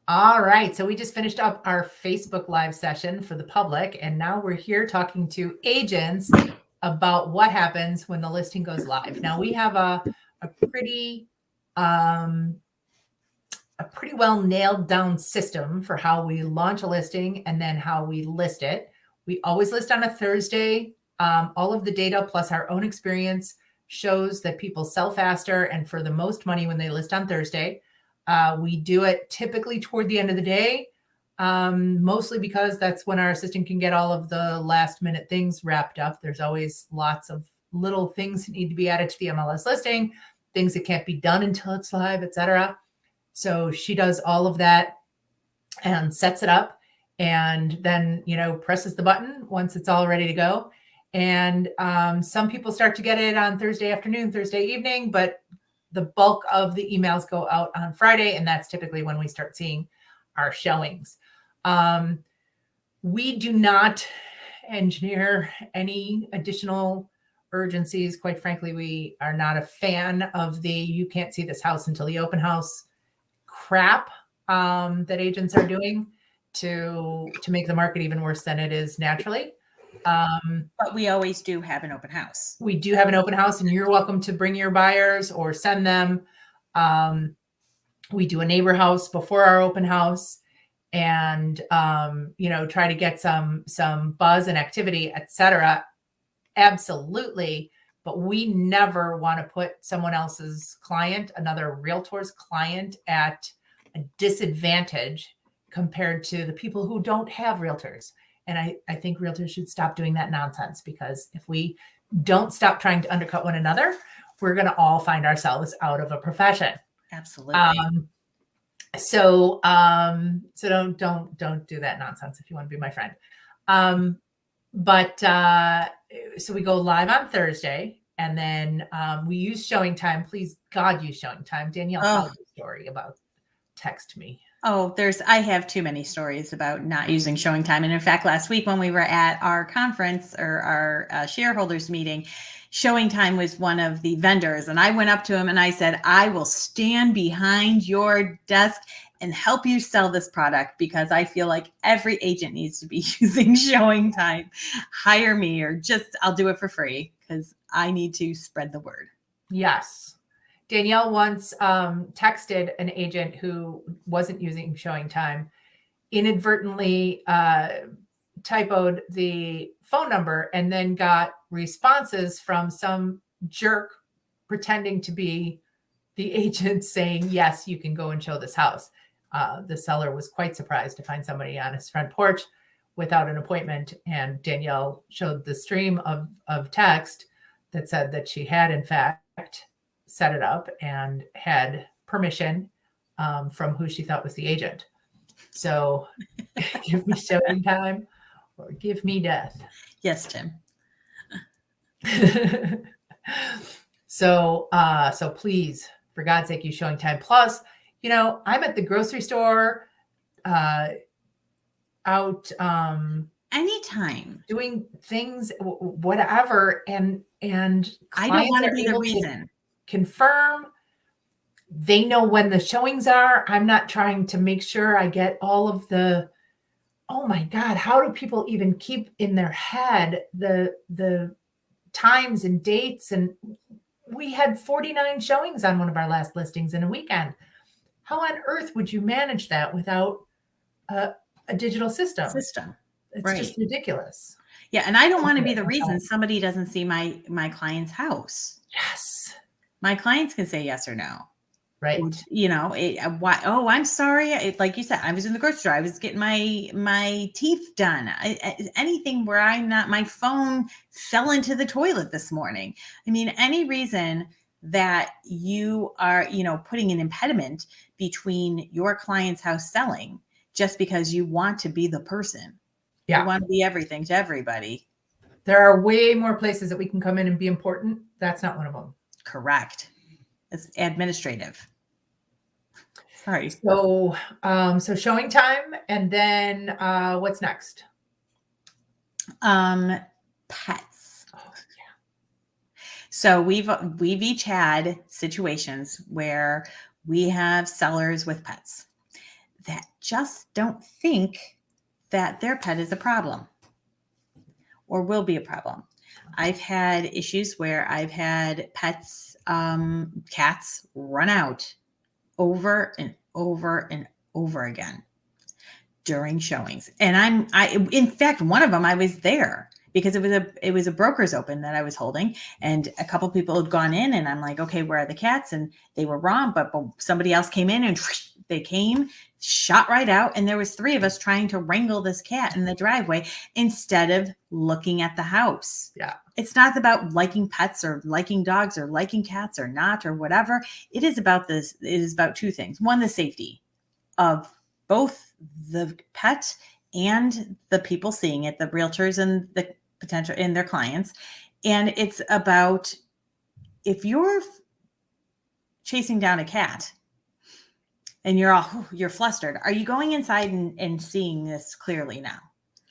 All right. So we just finished up our Facebook Live session for the public, and now we're here talking to agents about what happens when the listing goes live. Now we have a pretty um, a pretty well nailed down system for how we launch a listing and then how we list it. We always list on a Thursday. All of the data plus our own experience shows that people sell faster and for the most money when they list on Thursday. We do it typically toward the end of the day, mostly because that's when our assistant can get all of the last minute things wrapped up. There's always lots of little things that need to be added to the MLS listing, things that can't be done until it's live, etc. So she does all of that and sets it up and then, presses the button once it's all ready to go. And some people start to get it on Thursday afternoon, Thursday evening, but the bulk of the emails go out on Friday. And that's typically when we start seeing our showings. We do not engineer any additional urgencies. Quite frankly, we are not a fan of the you can't see this house until the open house crap that agents are doing to make the market even worse than it is naturally. But we always do have an open house. We do have an open house, and you're welcome to bring your buyers or send them. We do a neighbor house before our open house, and try to get some buzz and activity, etc. Absolutely. But we never want to put someone else's client, another realtor's client, at a disadvantage compared to the people who don't have realtors. And I think realtors should stop doing that nonsense, because if we don't stop trying to undercut one another, we're going to all find ourselves out of a profession. Absolutely. So don't do that nonsense if you want to be my friend. So we go live on Thursday, and then we use showing time. Please, God, use showing time. Danielle, tell the story about text me. Oh, I have too many stories about not using showing time. And in fact, last week when we were at our conference or our shareholders meeting, showing time was one of the vendors. And I went up to him and I said, I will stand behind your desk and help you sell this product, because I feel like every agent needs to be using showing time. Hire me, or I'll do it for free, because I need to spread the word. Yes. Danielle once texted an agent who wasn't using showing time, inadvertently typoed the phone number, and then got responses from some jerk pretending to be the agent saying, yes, you can go and show this house. The seller was quite surprised to find somebody on his front porch without an appointment. And Danielle showed the stream of text that said that she had, in fact, set it up and had permission from who she thought was the agent. So give me showing time or give me death. Yes, Tim. So please, for God's sake, use showing time. Plus, I'm at the grocery store, out anytime doing things, whatever, and I don't want to be the reason. Confirm. They know when the showings are. I'm not trying to make sure I get all of the, oh my God, how do people even keep in their head the times and dates? And we had 49 showings on one of our last listings in a weekend. How on earth would you manage that without a digital system? It's right. just ridiculous. Yeah. And I don't want to be the reason somebody doesn't see my client's house. Yes. My clients can say yes or no. Right. I'm sorry. Like you said, I was in the grocery store. I was getting my teeth done. Anything where my phone fell into the toilet this morning. I mean, any reason that you are, putting an impediment between your client's house selling just because you want to be the person. Yeah. You want to be everything to everybody. There are way more places that we can come in and be important. That's not one of them. Correct. It's administrative. Sorry. So showing time, and then what's next? Pets. Oh, yeah. So we've each had situations where we have sellers with pets. that just don't think that their pet is a problem or will be a problem. I've had issues where I've had pets, cats run out over and over and over again during showings. And in fact, one of them, I was there because it was a broker's open that I was holding, and a couple people had gone in, and I'm like, okay, where are the cats? And they were wrong, but somebody else came in and they came, shot right out. And there was 3 of us trying to wrangle this cat in the driveway instead of looking at the house. Yeah. It's not about liking pets or liking dogs or liking cats or not, or whatever. It is about this. It is about 2 things. One, the safety of both the pet and the people seeing it, the realtors and the potential and their clients. And it's about, if you're chasing down a cat and you're flustered, are you going inside and seeing this clearly now?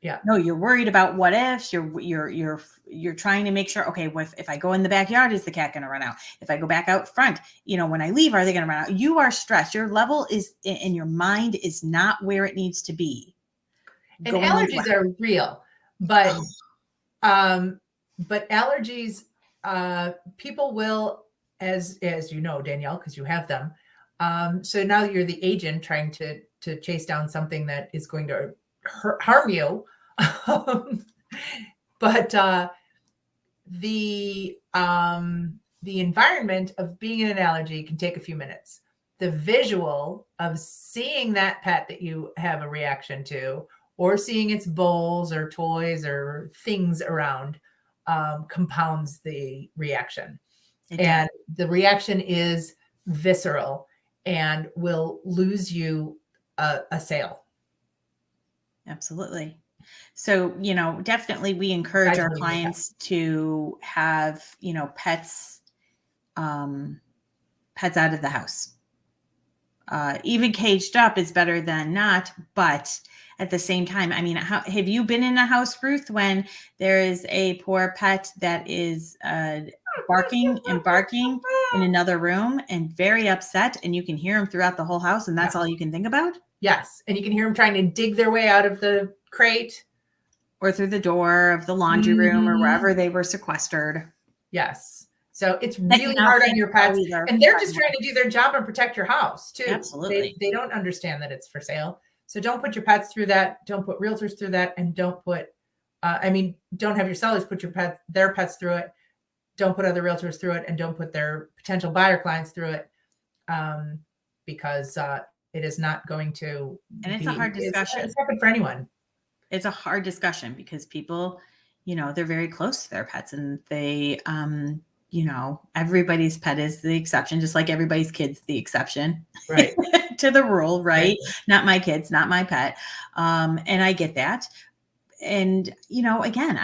Yeah. No, you're worried about what ifs. You're trying to make sure, okay, well, if I go in the backyard, is the cat going to run out? If I go back out front, when I leave, are they going to run out? You are stressed. Your level is, and your mind is not where it needs to be. And allergies are real, but allergies, people will, as you know, Danielle, because you have them. So now you're the agent trying to chase down something that is going to harm you. But the environment of being in an allergy can take a few minutes. The visual of seeing that pet that you have a reaction to, or seeing its bowls or toys or things around, compounds the reaction. And the reaction is visceral and will lose you a sale. Absolutely. So, definitely we encourage our clients to have, pets out of the house. Even caged up is better than not, but at the same time, I mean, have you been in a house, Ruth, when there is a poor pet that is barking and barking in another room and very upset, and you can hear him throughout the whole house, and that's all you can think about? Yes. And you can hear them trying to dig their way out of the crate. Or through the door of the laundry room or wherever they were sequestered. Yes. So it's really hard on your pets. And they're just trying to do their job and protect your house too. Absolutely. They don't understand that it's for sale. So don't put your pets through that. Don't put realtors through that. And don't put, don't have your sellers put their pets through it. Don't put other realtors through it. And don't put their potential buyer clients through it. Because it is not going to. And it's a hard discussion. It's happened for anyone. It's a hard discussion because people, they're very close to their pets, and they, everybody's pet is the exception, just like everybody's kid's the exception, right? To the rule, right? Not my kids, not my pet. And I get that. And, again,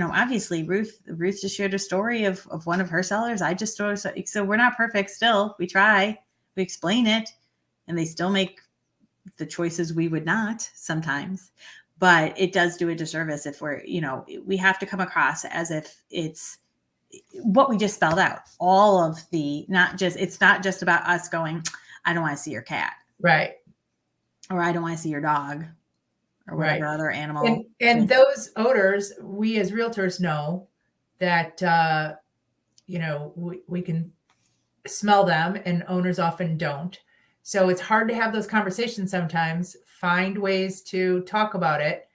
obviously Ruth just shared a story of one of her sellers. I just so we're not perfect still. We try, we explain it, and they still make the choices we would not sometimes. But it does do a disservice if we're, we have to come across as if it's what we just spelled out. All of it's not just about us going, I don't want to see your cat. Right. Or I don't want to see your dog or whatever other animal. And those odors, we as realtors know that, we can smell them, and owners often don't. So it's hard to have those conversations sometimes. Find ways to talk about it.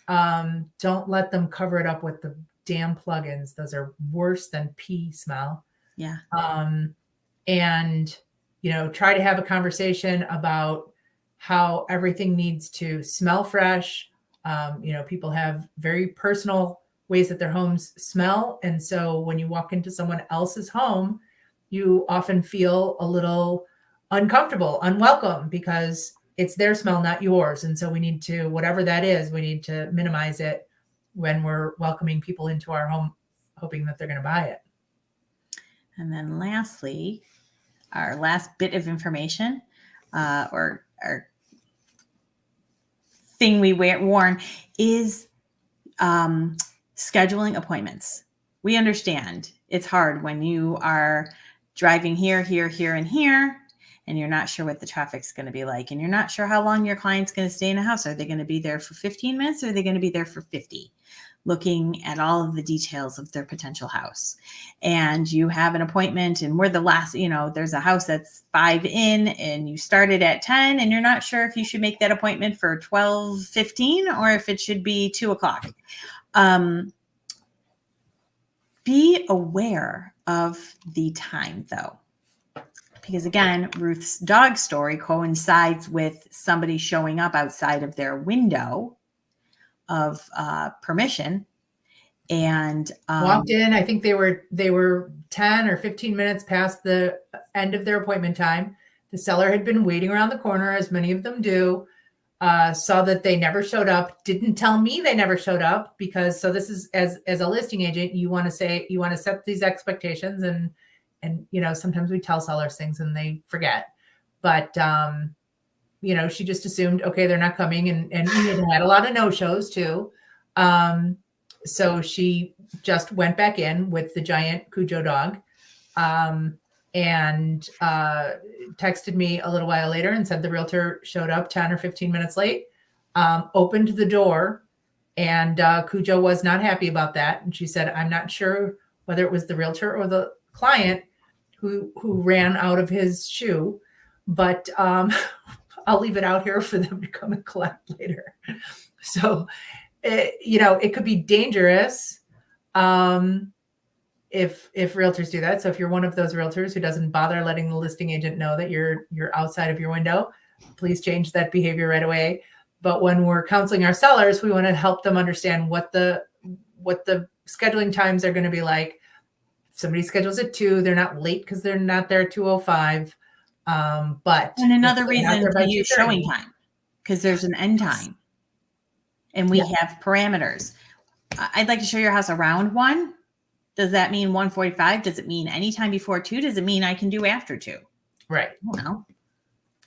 Don't let them cover it up with the damn plugins. Those are worse than pee smell. Yeah. And, try to have a conversation about how everything needs to smell fresh. People have very personal ways that their homes smell. And so when you walk into someone else's home, you often feel a little uncomfortable, unwelcome, because it's their smell, not yours. And so we need to, whatever that is, we need to minimize it when we're welcoming people into our home, hoping that they're going to buy it. And then lastly, our last bit of information, or our thing we warn is scheduling appointments. We understand it's hard when you are driving here, and here, and you're not sure what the traffic's going to be like, and you're not sure how long your client's going to stay in a house. Are they going to be there for 15 minutes or are they going to be there for 50? Looking at all of the details of their potential house. And you have an appointment and we're the last, there's a house that's 5 in and you started at 10 and you're not sure if you should make that appointment for 12:15 or if it should be 2:00. Be aware of the time though, because again, Ruth's dog story coincides with somebody showing up outside of their window of permission and walked in. I think they were 10 or 15 minutes past the end of their appointment time. The seller had been waiting around the corner, as many of them do. Saw that they never showed up, didn't tell me they never showed up, because so this is as a listing agent, you want to set these expectations, and sometimes we tell sellers things and they forget, but she just assumed, okay, they're not coming, and we had a lot of no-shows too. So she just went back in with the giant Cujo dog, and texted me a little while later and said the realtor showed up 10 or 15 minutes late, opened the door, and Cujo was not happy about that. And she said, I'm not sure whether it was the realtor or the client who ran out of his shoe, but I'll leave it out here for them to come and collect later. So, it could be dangerous if realtors do that. So if you're one of those realtors who doesn't bother letting the listing agent know that you're outside of your window, please change that behavior right away. But when we're counseling our sellers, we want to help them understand what the scheduling times are going to be like. If somebody schedules at 2, they're not late because they're not there at 2:05. But and another reason to use showing time, because there's an end time and we have parameters. I'd like to show your house around 1. Does that mean 1:45? Does it mean anytime before 2? Does it mean I can do after 2? Right. I don't know.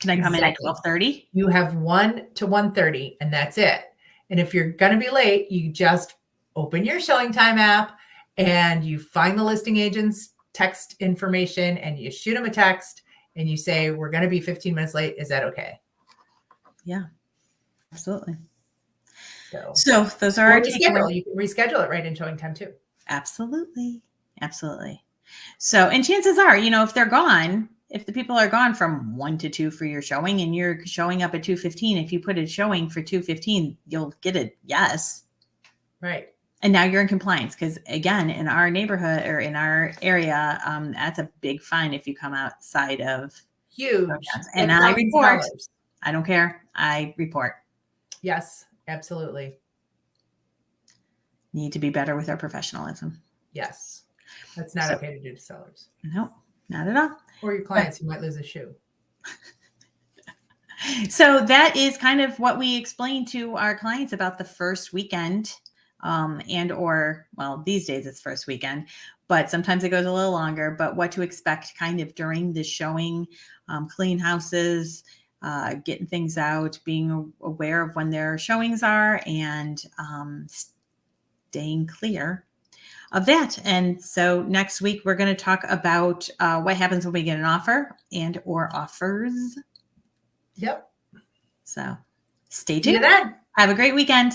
Can I come in at 12:30? You have 1 to 1:30 and that's it. And if you're going to be late, you just open your showing time app and you find the listing agent's text information and you shoot them a text and you say, we're going to be 15 minutes late. Is that okay? Yeah, absolutely. So those are our takeaways. You can reschedule it right in showing time too. Absolutely. Absolutely. So, and chances are, if they're gone, if the people are gone from 1 to 2 for your showing and you're showing up at 2:15, if you put a showing for 2:15, you'll get a yes. Right. And now you're in compliance, because again, in our neighborhood or in our area, that's a big fine if you come outside of huge. And I report. I don't care. I report. Yes, absolutely. Need to be better with our professionalism. Yes. That's not okay to do to sellers. No, not at all. Or your clients who might lose a shoe. So that is kind of what we explain to our clients about the first weekend, these days it's first weekend, but sometimes it goes a little longer, but what to expect kind of during the showing, clean houses, getting things out, being aware of when their showings are, and staying clear of that. And so next week, we're going to talk about what happens when we get an offer and or offers. Yep. So stay tuned. See you then. Have a great weekend.